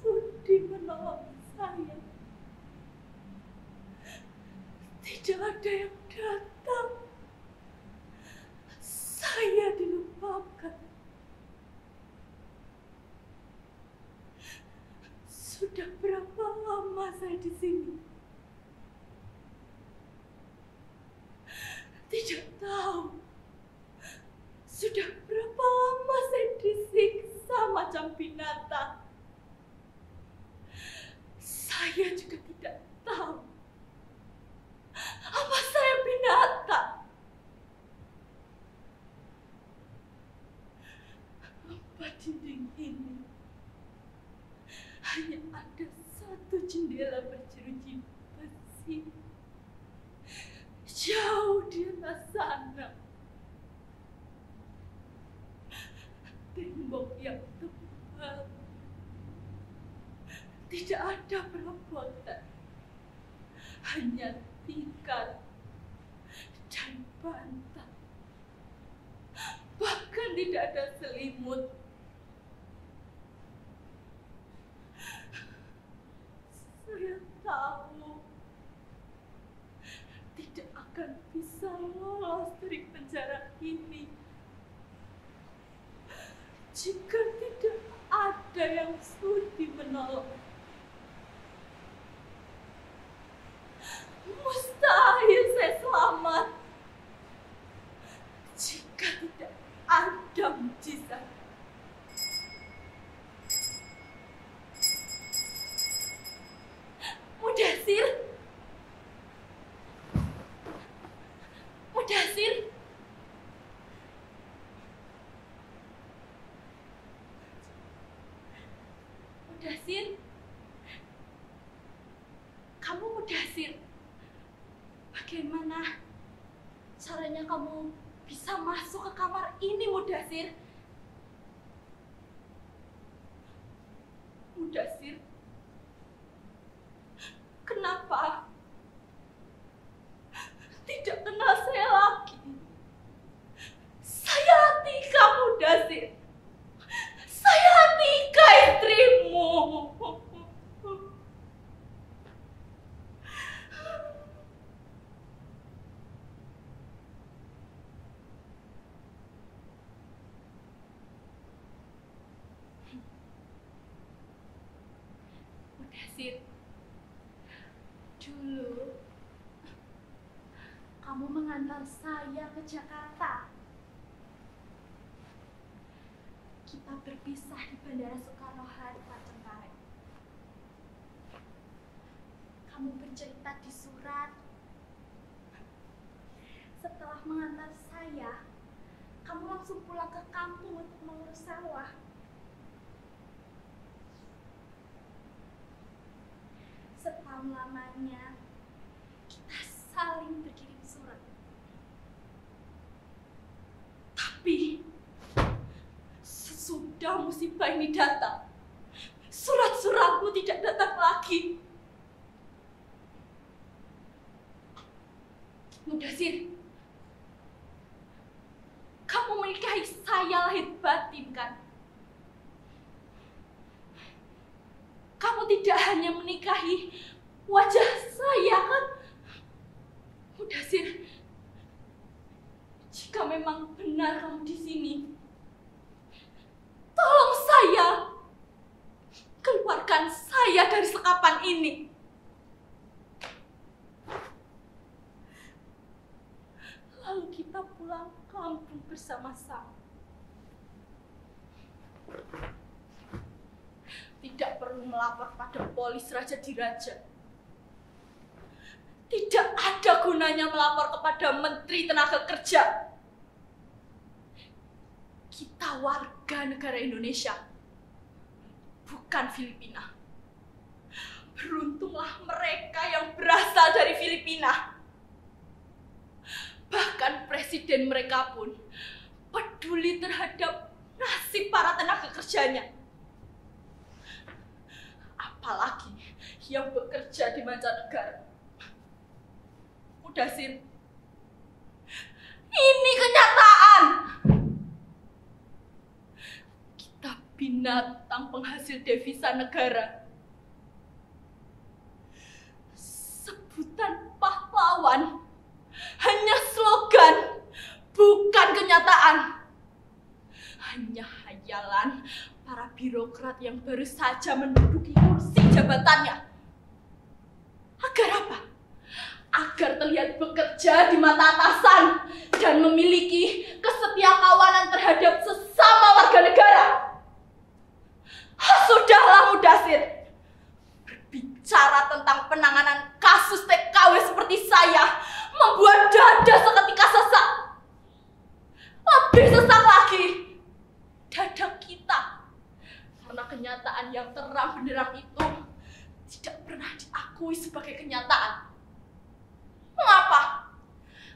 sudi menolong saya. Tidak ada yang datang. Saya dilupakan. Sudah berapa lama saya di sini? Tidak tahu. Sudah berapa lama saya disiksa macam binatang? Saya juga tidak tahu. Apa saya binatang? Apa dinding ini? Hanya ada satu jendela berjeruji besi. Jauh di atas sana. Tembok yang tebal. Tidak ada perabotan. Hanya tikar dan bantal. Bahkan tidak ada selimut. Saya tahu tidak akan bisa lolos dari penjara ini jika tidak ada yang sudi menolong. Mustahil saya selamat jika tidak ada mujizat. Mudasir, Mudasir, Mudasir, kamu Mudasir. Bagaimana caranya kamu bisa masuk ke kamar ini, Mudasir? Mudasir, kenapa tidak kenal saya lagi? Saya Atika, Mudasir. Saya Atika, istrimu. Mudasir, dulu kamu mengantar saya ke Jakarta. Kita berpisah di Bandara Soekarno-Hatta, Cengkareng. Kamu bercerita di surat. Setelah mengantar saya, kamu langsung pulang ke kampung untuk mengurus sawah. Setahun lamanya, kita saling berkirim surat. Tapi, sesudah musibah ini datang, surat-suratmu tidak datang lagi. Mudasir, kamu menikahi saya lahir batin, kan? Kamu tidak hanya menikahi wajah saya, kan? Mudasir, jika memang benar kamu di sini, tolong saya, keluarkan saya dari sekapan ini. Lalu kita pulang kampung bersama-sama. Tidak perlu melapor pada polis Raja Diraja. Tidak ada gunanya melapor kepada Menteri Tenaga Kerja. Kita warga negara Indonesia, bukan Filipina. Beruntunglah mereka yang berasal dari Filipina. Bahkan presiden mereka pun peduli terhadap nasib para tenaga kerjanya. Apalagi yang bekerja di mancanegara. Mudasir, ini kenyataan. Kita bina binatang penghasil devisa negara. Sebutan pahlawan hanya slogan, bukan kenyataan. Hanya hayalan para birokrat yang baru saja menduduki kursi jabatannya. Agar apa? Agar terlihat bekerja di mata atasan dan memiliki kesetiakawanan terhadap sesama warga negara. Sudahlah Mudasir, berbicara tentang penanganan kasus TKW seperti saya membuat dada seketika sesak. Lebih sesak lagi dada kita, karena kenyataan yang terang benderang itu tidak pernah diakui sebagai kenyataan. Mengapa?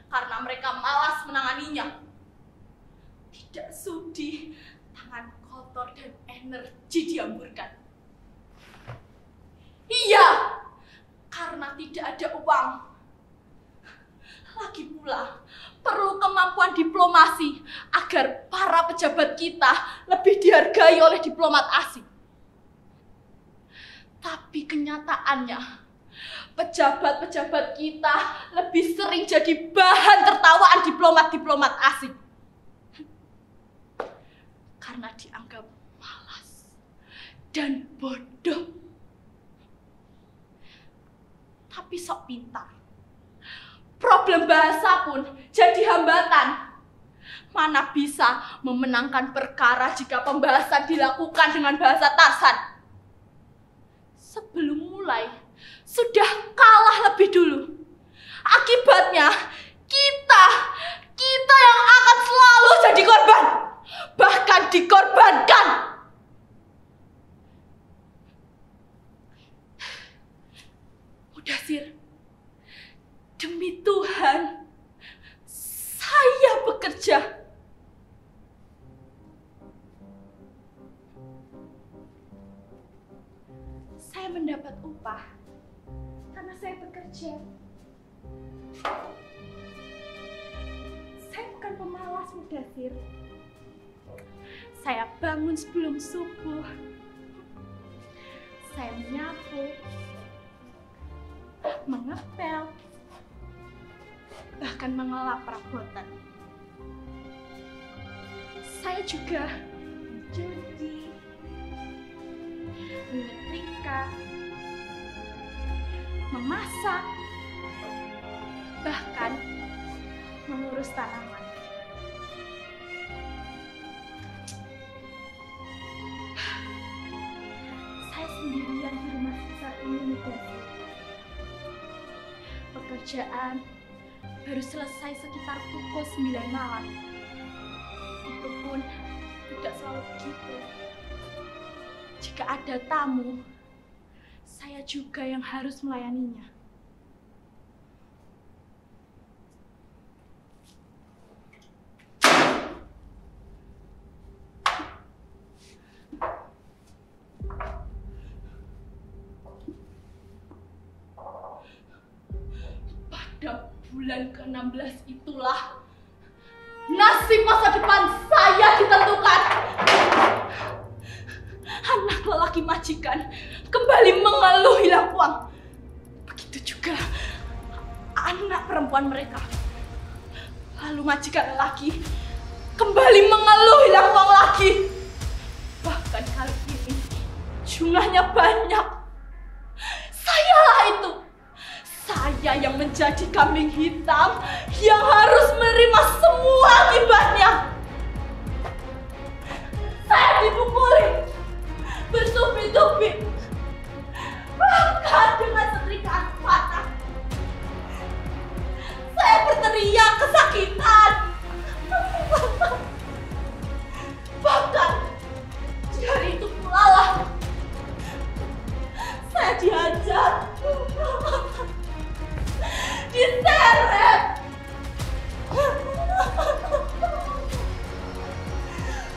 Karena mereka malas menanganinya. Tidak sudi tangan kotor dan energi dihamburkan. Iya, karena tidak ada uang. Lagi pula, perlu kemampuan diplomasi agar para pejabat kita lebih dihargai oleh diplomat asing. Tapi kenyataannya, pejabat-pejabat kita lebih sering jadi bahan tertawaan diplomat-diplomat asing. Karena dianggap malas dan bodoh. Tapi sok pintar. Problem bahasa pun jadi hambatan. Mana bisa memenangkan perkara jika pembahasan dilakukan dengan bahasa Tarsan. Sebelum mulai, sudah kalah lebih dulu. Akibatnya, kita yang akan selalu jadi korban. Bahkan dikorbankan. Mudasir, demi Tuhan, saya bekerja. Saya mendapat upah karena saya bekerja. Saya bukan pemalas, Mudasir. Saya bangun sebelum subuh. Saya menyapu, mengepel, bahkan mengelap perabotan. Saya juga mencuci, menyetrika, memasak, bahkan mengurus tanaman. Saya sendirian di rumah besar ini, Mudasir. Pekerjaan baru selesai sekitar pukul 9 malam. Itu pun tidak selalu begitu. Jika ada tamu, saya juga yang harus melayaninya. Pada bulan ke-16 itulah nasib masa depan saya ditentukan. Anak lelaki majikan kembali mengeluh hilang uang. Begitu juga anak perempuan mereka. Lalu majikan lelaki kembali mengeluh hilang uang lagi. Bahkan kali ini jumlahnya banyak. Sayalah itu. Saya yang menjadi kambing hitam yang harus menerima semua akibatnya. Saya dipukuli bertubi-tubi, bahkan dengan setrikaan patah. Saya berteriak kesakitan. Bahkan di hari itu pula lah saya dihajar, diseret,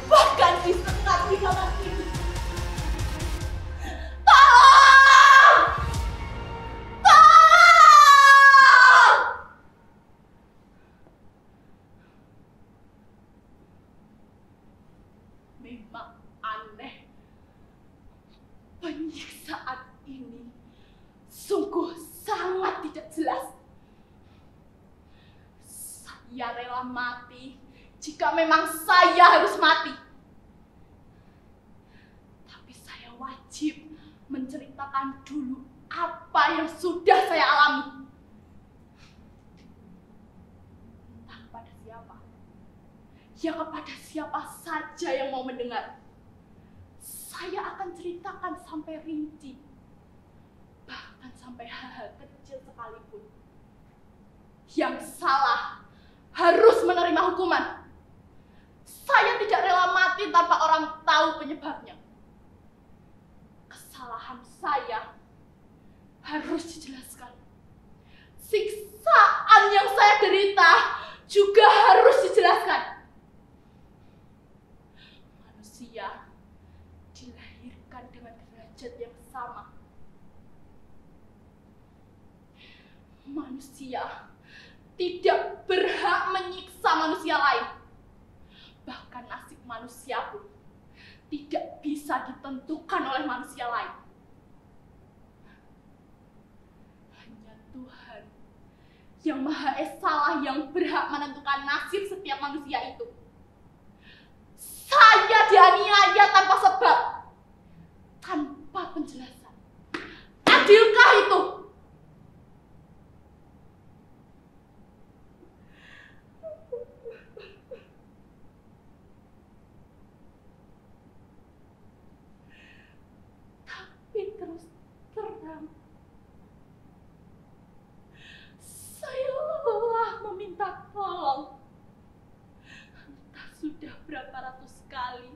bahkan disekat di kamar tidur. rela mati jika memang saya harus mati. Tapi saya wajib menceritakan dulu apa yang sudah saya alami. Entah kepada siapa. Ya kepada siapa saja yang mau mendengar. Saya akan ceritakan sampai rinci. Bahkan sampai hal-hal kecil sekalipun. Yang salah harus menerima hukuman. Saya tidak rela mati tanpa orang tahu penyebabnya. Kesalahan saya harus dijelaskan. Siksaan yang saya derita juga harus dijelaskan. Manusia dilahirkan dengan derajat yang sama. Manusia tidak berhak menyiksa manusia lain. Bahkan nasib manusia pun tidak bisa ditentukan oleh manusia lain. Hanya Tuhan yang Maha Esa lah yang berhak menentukan nasib setiap manusia itu. Saya dianiaya tanpa sebab, tanpa penjelasan. Adilkah itu? Terus terang, saya lelah meminta tolong. Entah sudah berapa ratus kali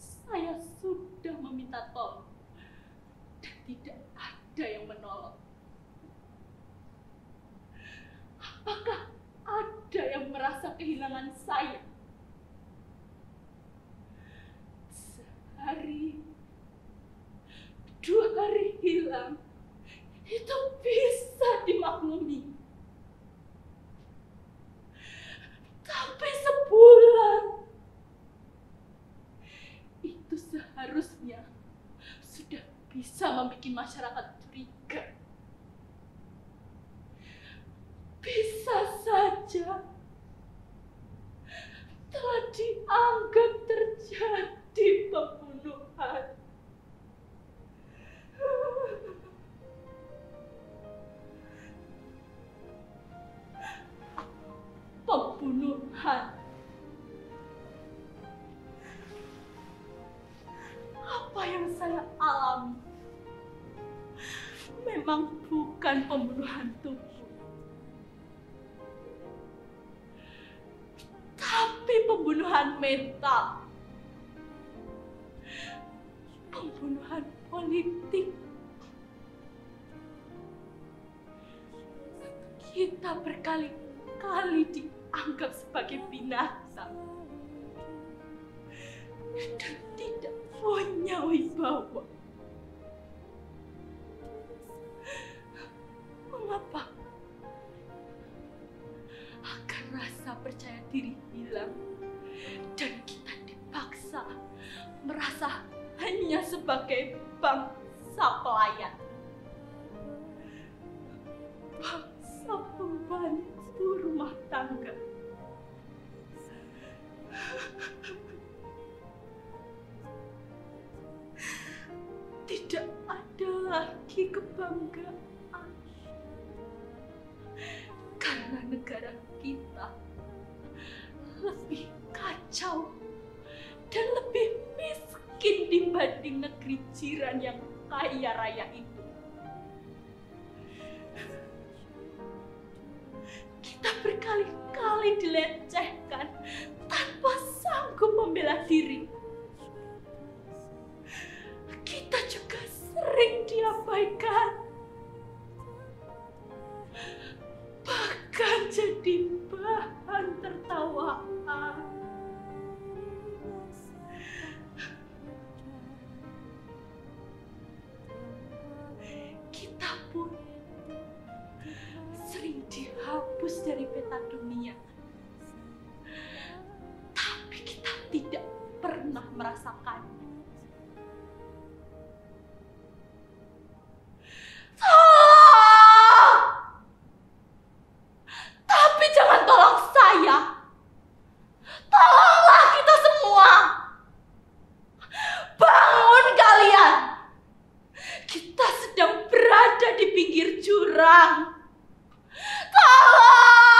saya sudah meminta tolong dan tidak ada yang menolong. Apakah ada yang merasa kehilangan saya? Sehari, 2 hari hilang, itu bisa dimaklumi. Tapi sebulan, itu seharusnya sudah bisa membuat masyarakat curiga. Bisa saja telah dianggap terjadi pembunuhan. Pembunuhan. Apa yang saya alami memang bukan pembunuhan tubuh, tapi pembunuhan mental. Pembunuhan politik. Kita berkali-kali dianggap sebagai binatang dan tidak punya wibawa. Mengapa? Agar rasa percaya diri hilang dan kita dipaksa merasa hanya sebagai bangsa pelayan, bangsa pembantu rumah tangga. Tidak ada lagi kebanggaan karena negara kita lebih kacau dan lebih miskin dibanding negeri jiran yang kaya raya itu. Kita berkali-kali dilecehkan tanpa sanggup membela diri. Kita juga sering diabaikan, bahkan jadi bahan tertawaan. Kita pun sering dihapus dari peta dunia, tapi kita tidak pernah merasakannya. Tapi jangan tolong saya. Kita sedang berada di pinggir jurang. Tolong!